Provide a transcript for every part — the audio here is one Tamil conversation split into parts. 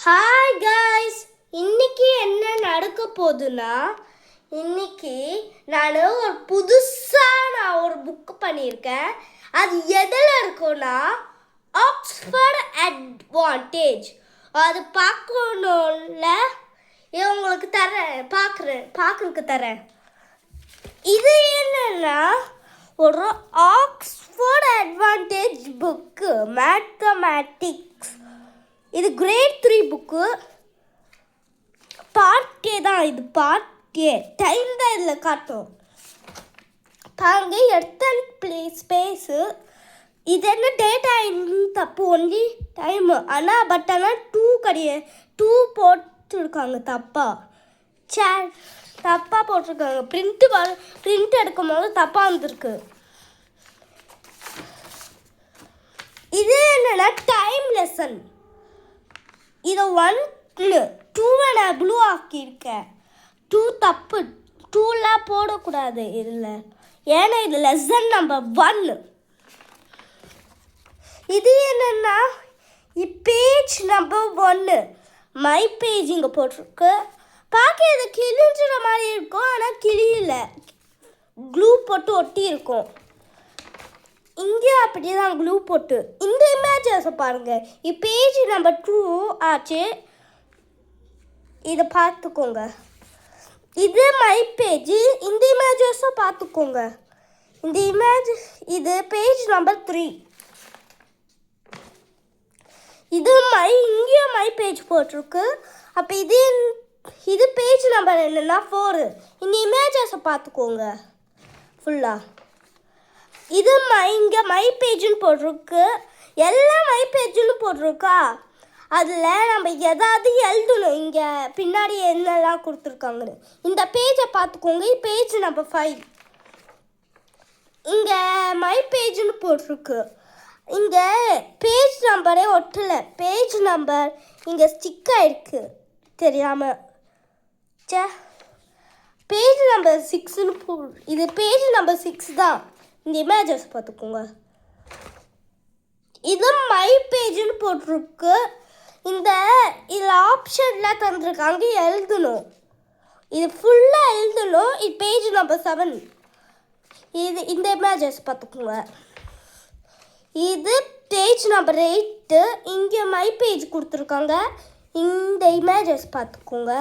ஹாய் காய்ஸ், இன்னைக்கு என்ன நடக்க போகுதுன்னா, இன்னைக்கு நான் ஒரு புக் பண்ணியிருக்கேன். அது எதில் இருக்குன்னா ஆக்ஸ்ஃபோர்ட் அட்வான்டேஜ். அது பார்க்கணும்ல, உங்களுக்கு பார்க்குறதுக்கு தரேன். இது என்னன்னா ஒரு ஆக்ஸ்ஃபோர்ட் அட்வான்டேஜ் புக்கு, மேத்தமேட்டிக்ஸ். இது கிரேட் 3 புக்கு. பார்ட் ஏ தான். இது பார்ட் ஏ. டைம் தான் இதில் காட்டும். பாருங்க, எத்தனை ஸ்பேஸு. இது என்ன டேட்டா தப்பு, ஒன்லி டைமு. ஆனால் 2 கிடையாது, 2 போட்டிருக்காங்க தப்பாக போட்டிருக்காங்க. பிரிண்ட் எடுக்கும் போது தப்பாக வந்திருக்கு. இது என்னன்னா டைம் லெசன். இதை 1 2 நான் ப்ளூ ஆக்கியிருக்கேன். 2 தப்பு, 2லாம் போடக்கூடாது இதில், ஏன்னா இது லெசன் நம்பர் 1. இது என்னன்னா பேஜ் நம்பர் 1 மை பேஜ் இங்கே போட்டிருக்கு. பார்க்க இது கிழிஞ்சுற மாதிரி இருக்கும், ஆனால் கிழியல, க்ளூ போட்டு ஒட்டி இருக்கும். இங்கே அப்படி தான் க்ளூ போட்டு. இந்த இமேஜஸை பாருங்கள். பேஜ் நம்பர் 2 ஆச்சு. இதை பார்த்துக்கோங்க. இது மை பேஜ். இந்த இமேஜஸை பார்த்துக்கோங்க. இது பேஜ் நம்பர் 3. இங்கே மை பேஜ் போட்டிருக்கு. அப்போ இது பேஜ் நம்பர் என்னன்னா 4. இந்த இமேஜஸை பார்த்துக்கோங்க ஃபுல்லாக. இது இங்கே மை பேஜுன்னு போட்டிருக்கு. எல்லாம் மை பேஜுன்னு போட்டிருக்கா. அதில் நம்ம எதாவது எழுதணும். இங்கே பின்னாடி என்னெல்லாம் கொடுத்துருக்காங்கன்னு. இந்த பேஜை பார்த்துக்கோங்க. Page number 5. இங்கே மை பேஜுன்னு போட்டிருக்கு. இங்கே பேஜ் நம்பரே ஒட்டலை. பேஜ் நம்பர் இங்கே ஸ்டிக் ஆகிருக்கு தெரியாமல். பேஜ் நம்பர் 6ன்னு இது பேஜ் நம்பர் 6 தான். இந்த இமேஜஸ் பார்த்துக்கோங்க. இது மை பேஜுன்னு போட்டிருக்கு. இதில் ஆப்ஷன்லாம் தந்துருக்காங்க, எழுதணும். இது ஃபுல்லாக எழுதணும். இது பேஜ் நம்பர் 7. இந்த இமேஜஸ் பார்த்துக்கோங்க. இது பேஜ் நம்பர் 8. இங்கே மை பேஜ் கொடுத்துருக்காங்க. இந்த இமேஜஸ் பார்த்துக்கோங்க.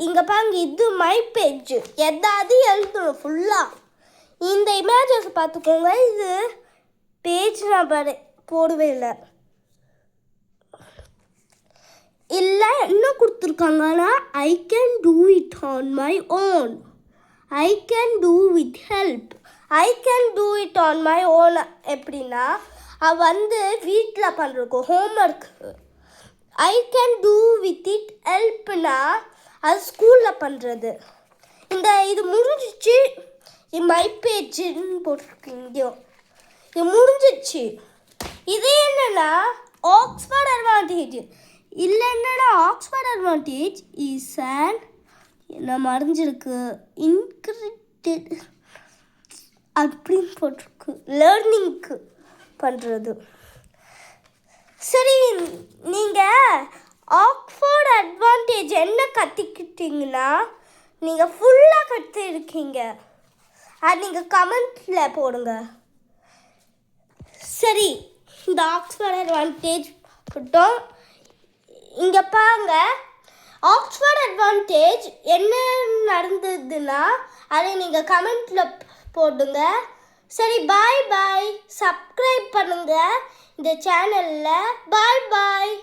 இங்கே பாருங்க, இது மை பேஜ். எதாவது எழுதணும் ஃபுல்லாக. இந்த இமேஜஸ் பார்த்துக்கோங்க. இது பேஜ் நம்பர் போடவே இல்லை. என்ன கொடுத்துருக்காங்கன்னா I can do it on my own. I can do with help. I can do it on my own எப்படின்னா, வீட்டில் பண்ணுறக்கு homework. I can do with it ஹெல்ப்னா அது ஸ்கூலில் பண்ணுறது. இது முடிஞ்சிச்சு. மை பேஜுன்னு போட்டிருக்கு. இங்கேயோ இது முடிஞ்சிச்சு. இது என்னன்னா ஆக்ஸ்ஃபோர்ட் அட்வான்டேஜ். என்னன்னா ஆக்ஸ்ஃபோர்ட் அட்வான்டேஜ் இஸ் என்ன மறைஞ்சிருக்கு, இன்கிரிப்டட் அப்படின்னு போட்டிருக்கு. லேர்னிங்க்கு பண்ணுறது. சரி, நீங்கள் ஆக்ஸ்ஃபோர்ட் அட்வான்டேஜ் என்ன கற்றுக்கிட்டீங்கன்னா, நீங்கள் ஃபுல்லாக கற்றுருக்கீங்க. அது நீங்கள் கமெண்ட்டில் போடுங்க. சரி, இந்த ஆக்ஸ்ஃபோர்ட் அட்வான்டேஜ் போட்டோம். இங்கே பாருங்க, ஆக்ஸ்ஃபோர்ட் அட்வான்டேஜ் என்ன நடந்ததுன்னா அதை நீங்கள் கமெண்ட்டில் போடுங்க. சரி, பாய் பாய். சப்ஸ்கிரைப் பண்ணுங்கள் இந்த சேனலில். பாய் பாய்.